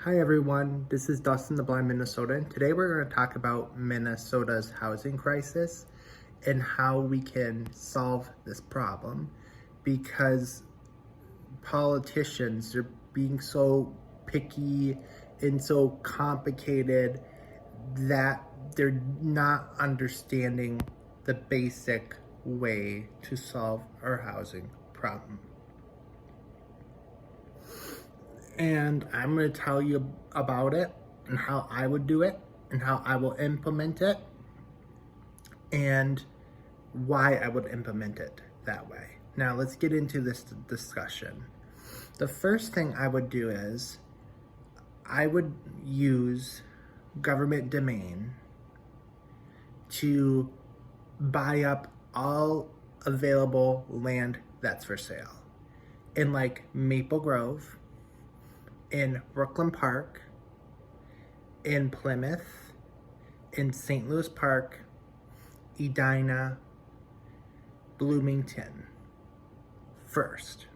Hi everyone, this is Dustin the Blind Minnesotan. Today we're going to talk about Minnesota's housing crisis and how we can solve this problem because politicians are being so picky and so complicated that they're not understanding the basic way to solve our housing problem. And I'm going to tell you about it and how I would do it and how I will implement it and why I would implement it that way. Now let's get into this discussion. The first thing I would do is I would use government domain to buy up all available land that's for sale in like Maple Grove, in Brooklyn Park, in Plymouth, in St. Louis Park, Edina, Bloomington first.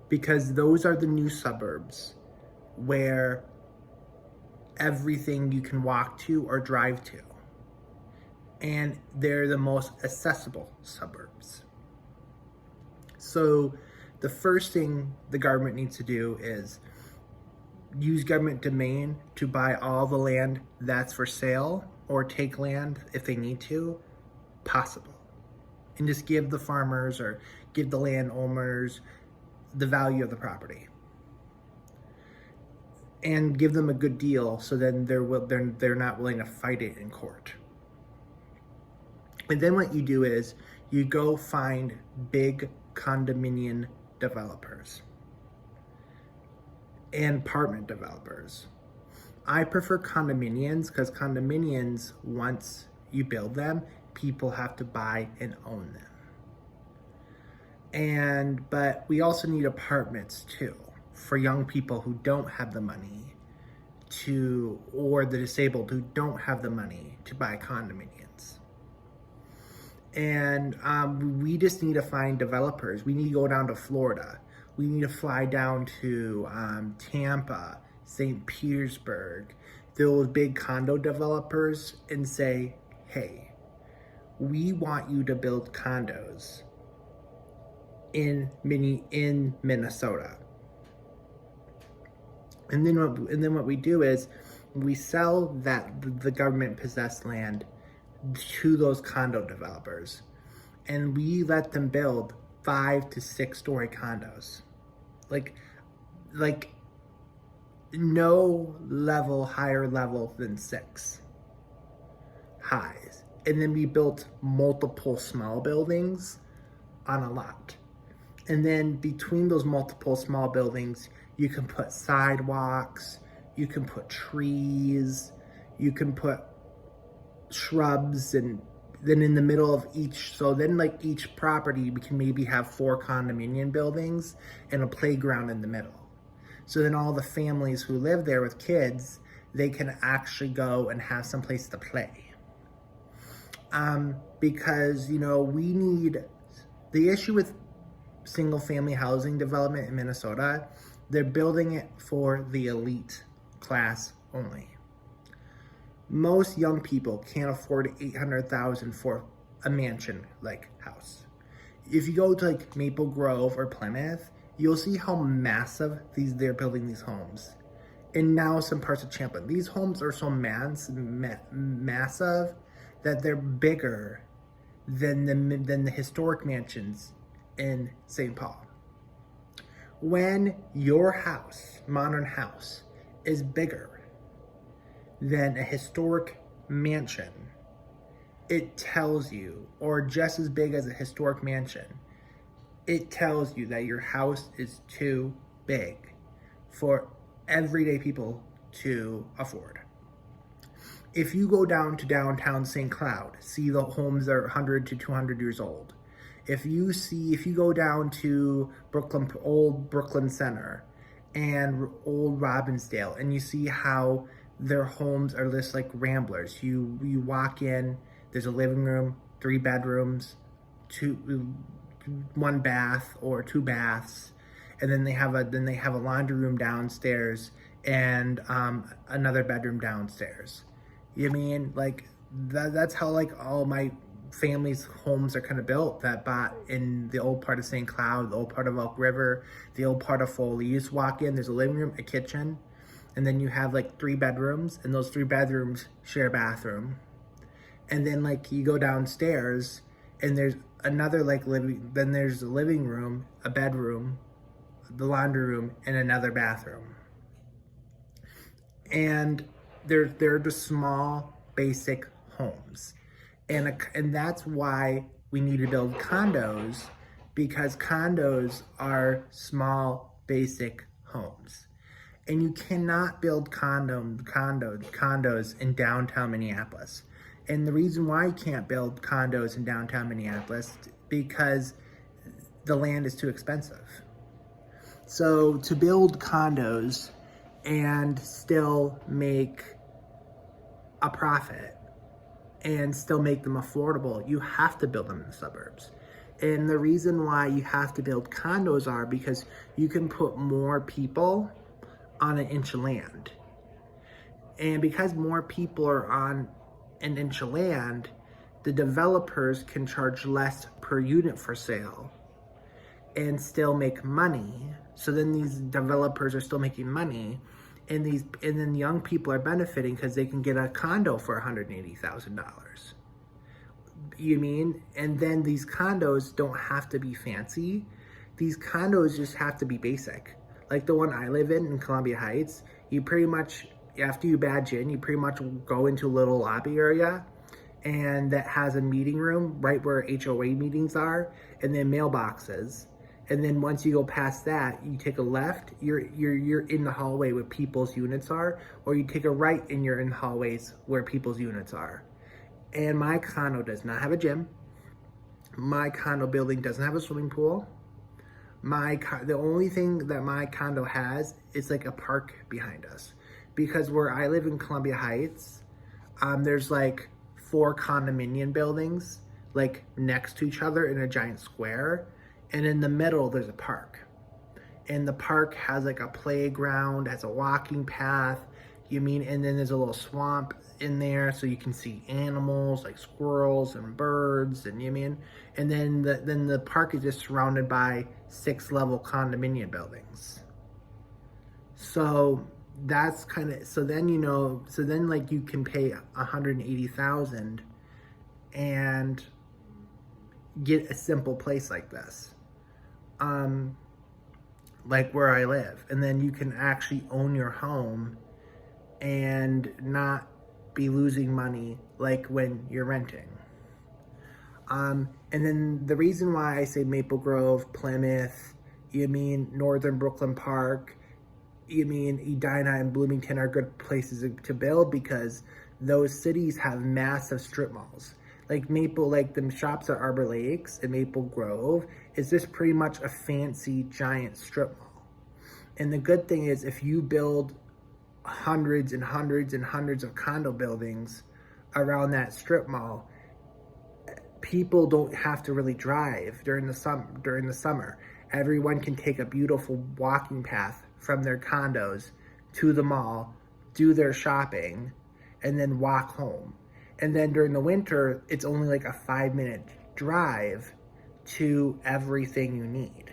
Because those are the new suburbs where everything you can walk to or drive to. And they're the most accessible suburbs. So the first thing the government needs to do is use government domain to buy all the land that's for sale or take land if they need to, possible. And just give the farmers or give the landowners the value of the property. And give them a good deal so then they're not willing to fight it in court. And then what you do is you go find big condominium developers and apartment developers. I prefer condominiums because condominiums, once you build them, people have to buy and own them. But we also need apartments too for young people who don't have the money to, or the disabled who don't have the money to buy condominiums. And we just need to find developers. We need to go down to Florida. We need to fly down to Tampa, St. Petersburg, those big condo developers and say, hey, we want you to build condos in Minnesota. And then what we do is we sell the government possessed land to those condo developers, and we let them build 5 to 6 story condos, like no level higher level than 6 highs, and then we built multiple small buildings on a lot, and then between those multiple small buildings you can put sidewalks, you can put trees, you can put shrubs, and then in the middle of each, so then like each property we can maybe have 4 condominium buildings and a playground in the middle. So then all the families who live there with kids, they can actually go and have some place to play. Because, you know, we need, the issue with single family housing development in Minnesota, they're building it for the elite class only. Most young people can't afford $800,000 for a mansion-like house. If you go to like Maple Grove or Plymouth, you'll see how massive they're building these homes. And now some parts of Champlain, these homes are so massive that they're bigger than the historic mansions in St. Paul. When your house, modern house, is bigger than a historic mansion, it tells you, or just as big as a historic mansion, it tells you that your house is too big for everyday people to afford. If you go down to downtown St. Cloud, see the homes are 100 to 200 years old. If you go down to Brooklyn, old Brooklyn Center and old Robbinsdale, and you see how their homes are just like ramblers. You walk in, there's a living room, 3 bedrooms, 1 bath or 2 baths, and then they have a laundry room downstairs and another bedroom downstairs. You mean like that's how like all my family's homes are kind of built that bought in the old part of St. Cloud, the old part of Elk River, the old part of Foley. You just walk in, there's a living room, a kitchen, and then you have like 3 bedrooms, and those 3 bedrooms share a bathroom. And then like you go downstairs and there's another like then there's a living room, a bedroom, the laundry room, and another bathroom. And they're just small, basic homes. And that's why we need to build condos, because condos are small, basic homes. And you cannot build condos in downtown Minneapolis. And the reason why you can't build condos in downtown Minneapolis, because the land is too expensive. So to build condos and still make a profit and still make them affordable, you have to build them in the suburbs. And the reason why you have to build condos are because you can put more people on an inch of land. And because more people are on an inch of land, the developers can charge less per unit for sale and still make money. So then these developers are still making money, and then young people are benefiting because they can get a condo for $180,000. You mean? And then these condos don't have to be fancy. These condos just have to be basic. Like the one I live in Columbia Heights, you pretty much, after you badge in, you pretty much go into a little lobby area, and that has a meeting room right where HOA meetings are, and then mailboxes. And then once you go past that, you take a left, you're in the hallway where people's units are, or you take a right and you're in the hallways where people's units are. And my condo does not have a gym. My condo building doesn't have a swimming pool. The only thing that my condo has is like a park behind us. Because where I live in Columbia Heights, there's like 4 condominium buildings like next to each other in a giant square, and in the middle there's a park. And the park has like a playground, has a walking path, and then there's a little swamp in there so you can see animals like squirrels and birds, and and then the park is just surrounded by 6-level condominium buildings. So that's kind of, so then like you can pay $180,000 and get a simple place like this, like where I live, and then you can actually own your home and not be losing money like when you're renting. And then the reason why I say Maple Grove, Plymouth, Northern Brooklyn Park, Edina and Bloomington are good places to build, because those cities have massive strip malls. Like the shops at Arbor Lakes and Maple Grove is just pretty much a fancy giant strip mall. And the good thing is, if you build hundreds and hundreds and hundreds of condo buildings around that strip mall, people don't have to really drive during the summer. Everyone can take a beautiful walking path from their condos to the mall, do their shopping, and then walk home. And then during the winter, it's only like a 5-minute drive to everything you need.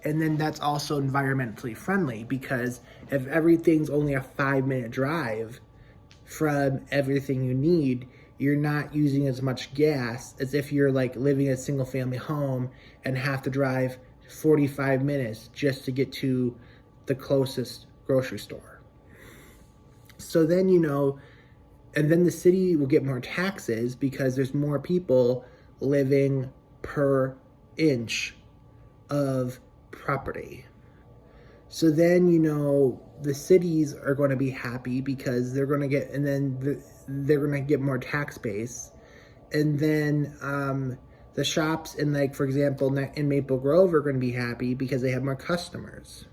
And then that's also environmentally friendly, because if everything's only a 5-minute drive from everything you need, you're not using as much gas as if you're like living in a single family home and have to drive 45 minutes just to get to the closest grocery store. So then, and then the city will get more taxes because there's more people living per inch of property. So then, the cities are going to be happy because they're going to get, and then they're going to get more tax base. And then the shops in, like, for example, in Maple Grove are going to be happy because they have more customers.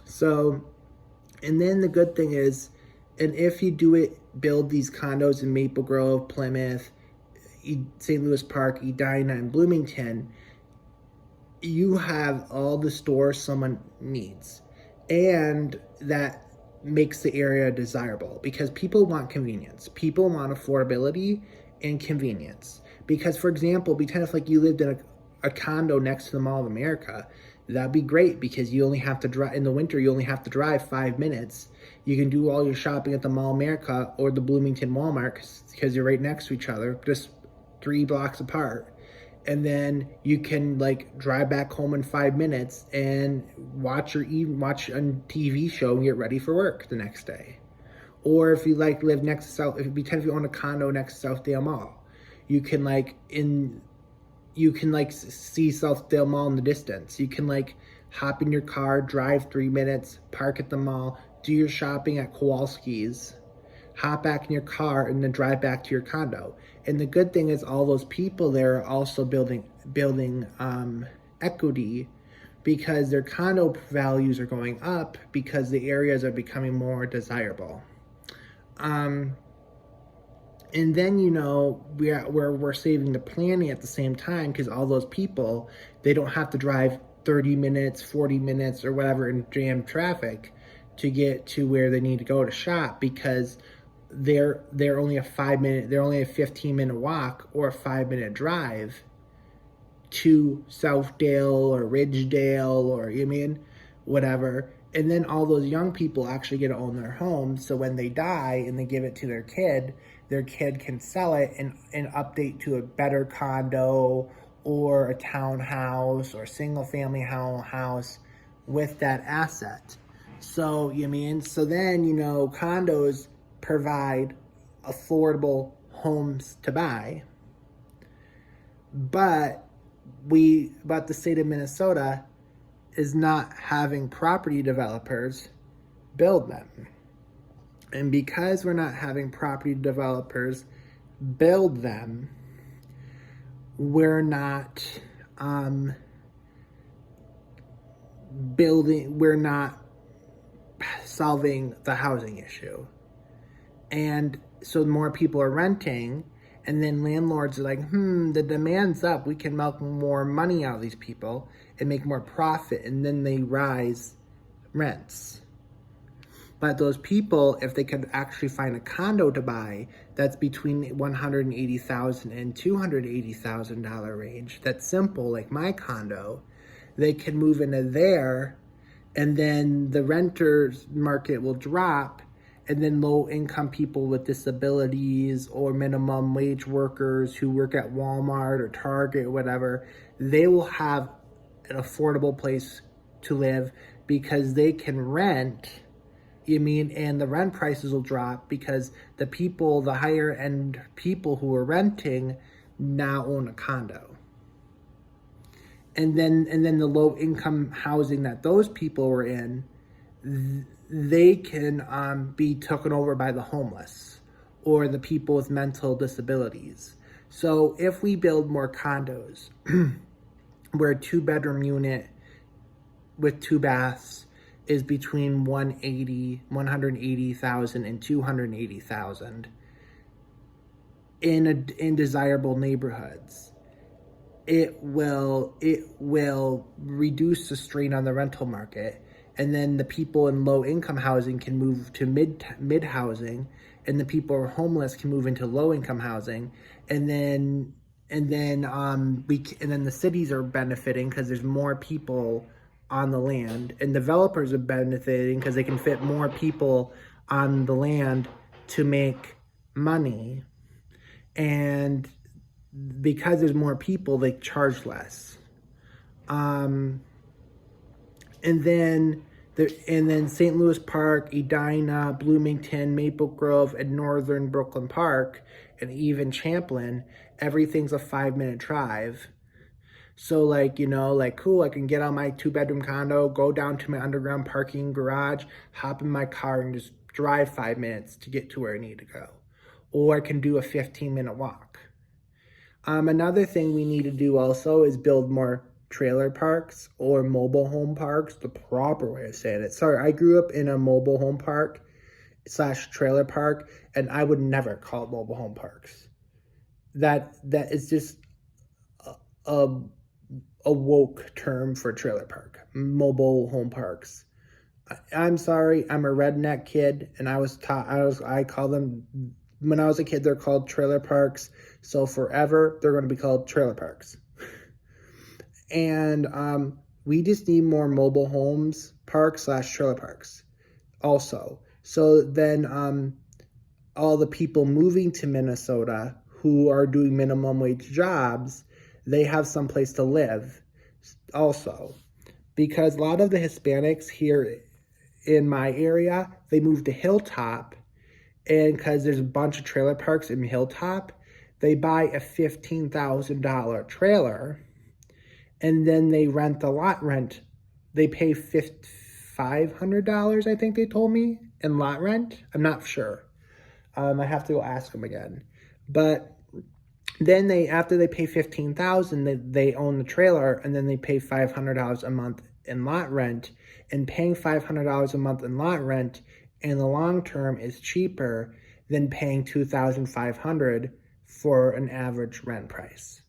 So, and then the good thing is, and if you build these condos in Maple Grove, Plymouth, St. Louis Park, Edina, and Bloomington, you have all the stores someone needs, and that makes the area desirable because people want convenience. People want affordability and convenience. Because, for example, pretend if like you lived in a condo next to the Mall of America, that'd be great because you only have to drive in the winter. You only have to drive 5 minutes. You can do all your shopping at the Mall of America or the Bloomington Walmart because you're right next to each other, just 3 blocks apart. And then you can like drive back home in 5 minutes and watch a TV show and get ready for work the next day. Or if you like live next to South, if you own a condo next to Southdale Mall, you can like see Southdale Mall in the distance. You can like hop in your car, drive 3 minutes, park at the mall, do your shopping at Kowalski's, hop back in your car, and then drive back to your condo. And the good thing is all those people there are also building equity because their condo values are going up because the areas are becoming more desirable. And then, we're saving the planet at the same time because all those people, they don't have to drive 30 minutes, 40 minutes, or whatever in jam traffic to get to where they need to go to shop because they're only a 15-minute walk or a 5-minute drive to Southdale or Ridgedale or whatever. And then all those young people actually get to own their home. So when they die and they give it to their kid can sell it and update to a better condo or a townhouse or single family house with that asset. So then, condos provide affordable homes to buy. But the state of Minnesota is not having property developers build them. And because we're not having property developers build them, we're not we're not solving the housing issue. And so more people are renting, and then landlords are like, the demand's up. We can milk more money out of these people and make more profit, and then they rise rents. But those people, if they could actually find a condo to buy that's between $180,000 and $280,000 range, that's simple, like my condo, they can move into there, and then the renters market will drop, and then low-income people with disabilities or minimum wage workers who work at Walmart or Target or whatever, they will have an affordable place to live because they can rent, and the rent prices will drop because the higher-end people who are renting now own a condo. And then the low-income housing that those people were in, they can be taken over by the homeless or the people with mental disabilities. So if we build more condos where a 2-bedroom unit with 2 baths is between $180,000 and $280,000 in desirable neighborhoods, it will reduce the strain on the rental market. And then the people in low-income housing can move to mid housing, and the people who are homeless can move into low-income housing. And then the cities are benefiting because there's more people on the land, and developers are benefiting because they can fit more people on the land to make money. And because there's more people, they charge less. And then St. Louis Park, Edina, Bloomington, Maple Grove, and Northern Brooklyn Park, and even Champlin, everything's a 5-minute drive. So cool, I can get on my 2-bedroom condo, go down to my underground parking garage, hop in my car, and just drive 5 minutes to get to where I need to go. Or I can do a 15-minute walk. Another thing we need to do also is build more trailer parks or mobile home parks, the proper way of saying it. Sorry, I grew up in a mobile home park / trailer park, and I would never call it mobile home parks. That is just a woke term for trailer park, mobile home parks. I'm sorry, I'm a redneck kid, and I call them, when I was a kid, they're called trailer parks. So forever, they're going to be called trailer parks. And we just need more mobile homes parks / trailer parks also. So then all the people moving to Minnesota who are doing minimum wage jobs, they have some place to live also. Because a lot of the Hispanics here in my area, they moved to Hilltop, and because there's a bunch of trailer parks in Hilltop, they buy a $15,000 trailer, and then they rent the lot rent. They pay $500, I think they told me, in lot rent. I'm not sure. I have to go ask them again. But then after they pay $15,000, they own the trailer, and then they pay $500 a month in lot rent. And paying $500 a month in lot rent in the long term is cheaper than paying $2,500 for an average rent price.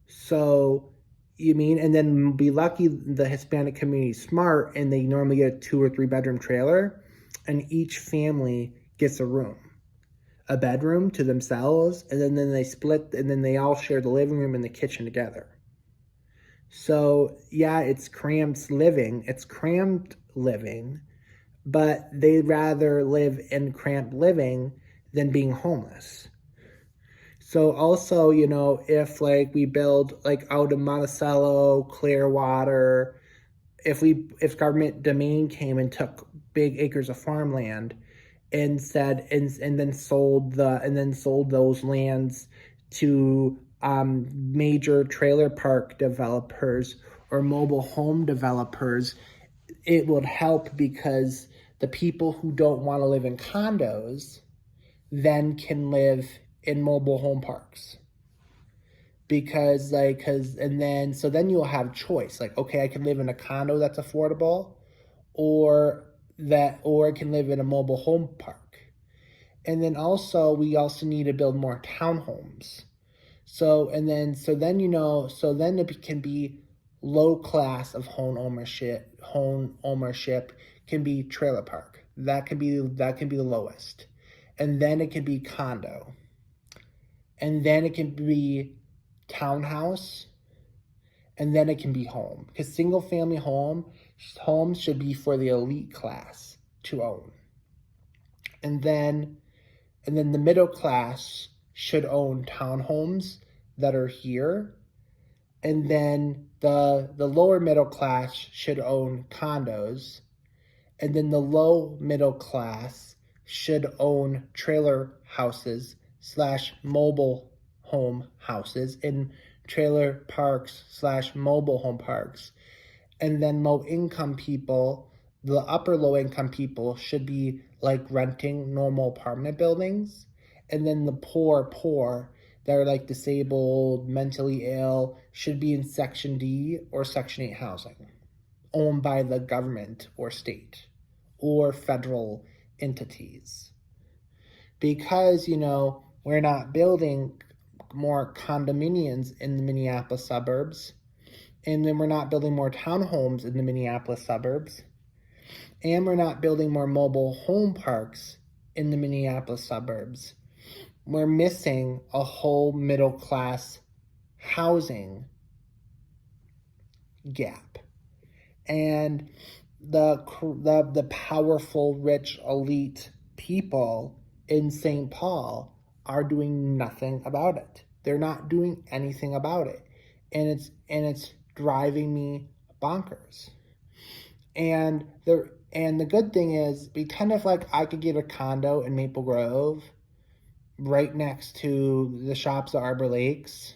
So, and then be lucky the Hispanic community is smart, and they normally get a 2 or 3 bedroom trailer, and each family gets a bedroom to themselves, and then they split, and then they all share the living room and the kitchen together. So yeah, it's cramped living, but they'd rather live in cramped living than being homeless. So also, if we build out of Monticello, Clearwater, if government domain came and took big acres of farmland and then sold those lands to major trailer park developers or mobile home developers, it would help, because the people who don't want to live in condos then can live in mobile home parks. So then you'll have choice. Okay, I can live in a condo that's affordable, or I can live in a mobile home park. And then also, we also need to build more townhomes. So then it can be low class of home ownership. Home ownership can be trailer park. That can be the lowest. And then it can be condo. And then it can be townhouse. And then it can be home. Because single family homes should be for the elite class to own. And then the middle class should own townhomes that are here. And then the lower middle class should own condos. And then the low middle class should own trailer houses / mobile home houses in trailer parks / mobile home parks. And then low income people, the upper low income people, should be renting normal apartment buildings. And then the poor that are disabled, mentally ill, should be in Section D or Section 8 housing, owned by the government or state or federal entities. Because, we're not building more condominiums in the Minneapolis suburbs, and then we're not building more townhomes in the Minneapolis suburbs, and we're not building more mobile home parks in the Minneapolis suburbs. We're missing a whole middle class housing gap. And the powerful, rich, elite people in St. Paul are doing nothing about it. They're not doing anything about it. And it's driving me bonkers. And the good thing is, kind of I could get a condo in Maple Grove right next to the shops at Arbor Lakes,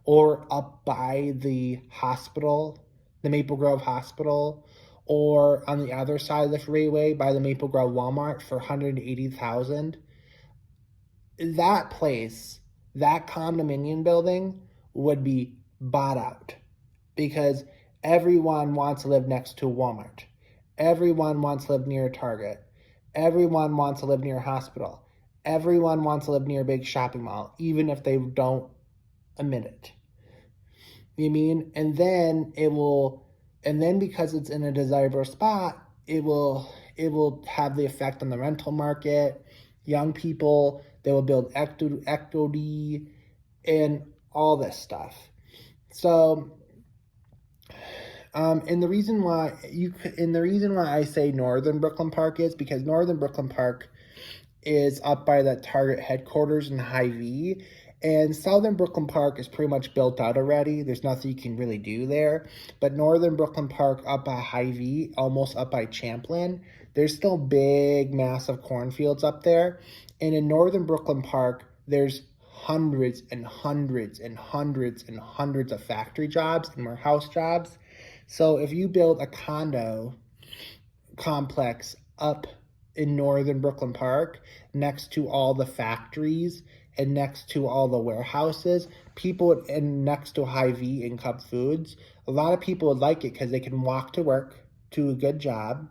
or up by the hospital, the Maple Grove Hospital, or on the other side of the freeway by the Maple Grove Walmart for $180,000. That place, that condominium building, would be bought out, because everyone wants to live next to a Walmart. Everyone wants to live near a Target. Everyone wants to live near a hospital. Everyone wants to live near a big shopping mall, even if they don't admit it. You mean? And then because it's in a desirable spot, it will have the effect on the rental market. Young people, they will build equity and all this stuff. So, and the reason why I say Northern Brooklyn Park is because Northern Brooklyn Park is up by that Target headquarters in Hy-Vee. And Southern Brooklyn Park is pretty much built out already. There's nothing you can really do there. But Northern Brooklyn Park up by Hy-Vee, almost up by Champlin, there's still big, massive cornfields up there. And in Northern Brooklyn Park, there's hundreds and hundreds and hundreds and hundreds of factory jobs and warehouse jobs. So if you build a condo complex up in Northern Brooklyn Park next to all the factories and next to all the warehouses, and next to Hy-Vee and Cub Foods, a lot of people would like it because they can walk to work to a good job,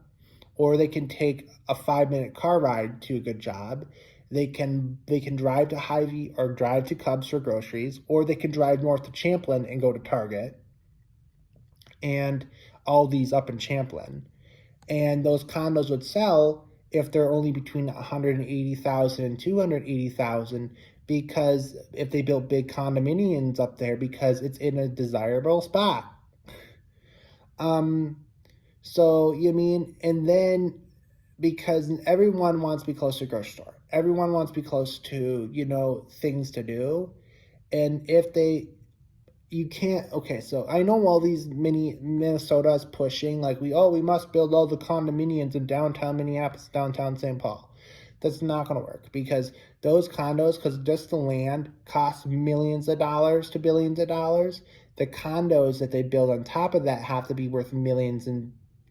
or they can take a 5-minute car ride to a good job. They can drive to Hy-Vee or drive to Cubs for groceries, or they can drive north to Champlin and go to Target and all these up in Champlin. And those condos would sell if they're only between 180,000 and 280,000, because if they built big condominiums up there, because it's in a desirable spot. So you mean, and then because everyone wants to be close to a grocery store, everyone wants to be close to things to do, and you can't. Okay, so I know all these Minnesota is pushing like we must build all the condominiums in downtown Minneapolis, downtown St. Paul. That's not going to work, because those condos, because just the land costs millions of dollars to billions of dollars. The condos that they build on top of that have to be worth millions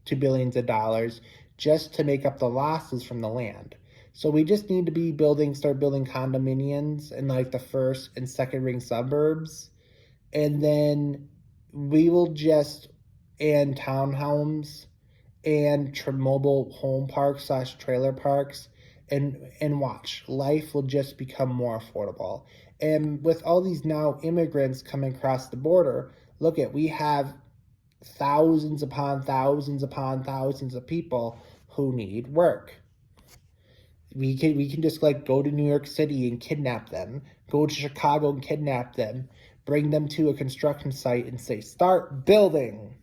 to billions of dollars just to make up the losses from the land. So we just need to start building condominiums in like the first and second ring suburbs. And then we will and townhomes and mobile home parks / trailer parks, and watch. Life will just become more affordable. And with all these now immigrants coming across the border, we have thousands upon thousands upon thousands of people who need work. We can just go to New York City and kidnap them, go to Chicago and kidnap them, bring them to a construction site and say, start building.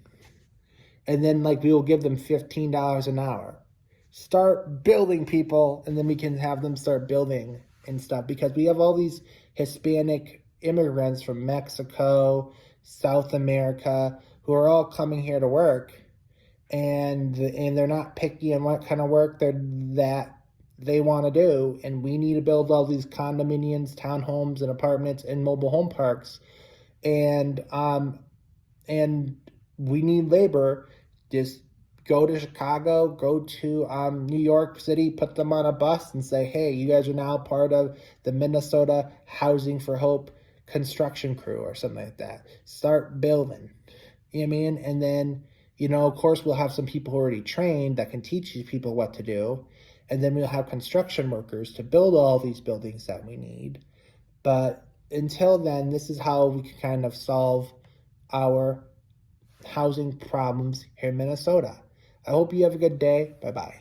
And then we will give them $15 an hour. Start building, people, and then we can have them start building and stuff, because we have all these Hispanic immigrants from Mexico, South America, who are all coming here to work, and they're not picky on what kind of work that they want to do, and we need to build all these condominiums, townhomes, and apartments and mobile home parks, and we need labor. Just go to Chicago, go to New York City, put them on a bus and say, hey, you guys are now part of the Minnesota Housing for Hope construction crew or something like that. Start building. You know what I mean? And then, of course, we'll have some people already trained that can teach these people what to do. And then we'll have construction workers to build all these buildings that we need. But until then, this is how we can kind of solve our housing problems here in Minnesota. I hope you have a good day. Bye-bye.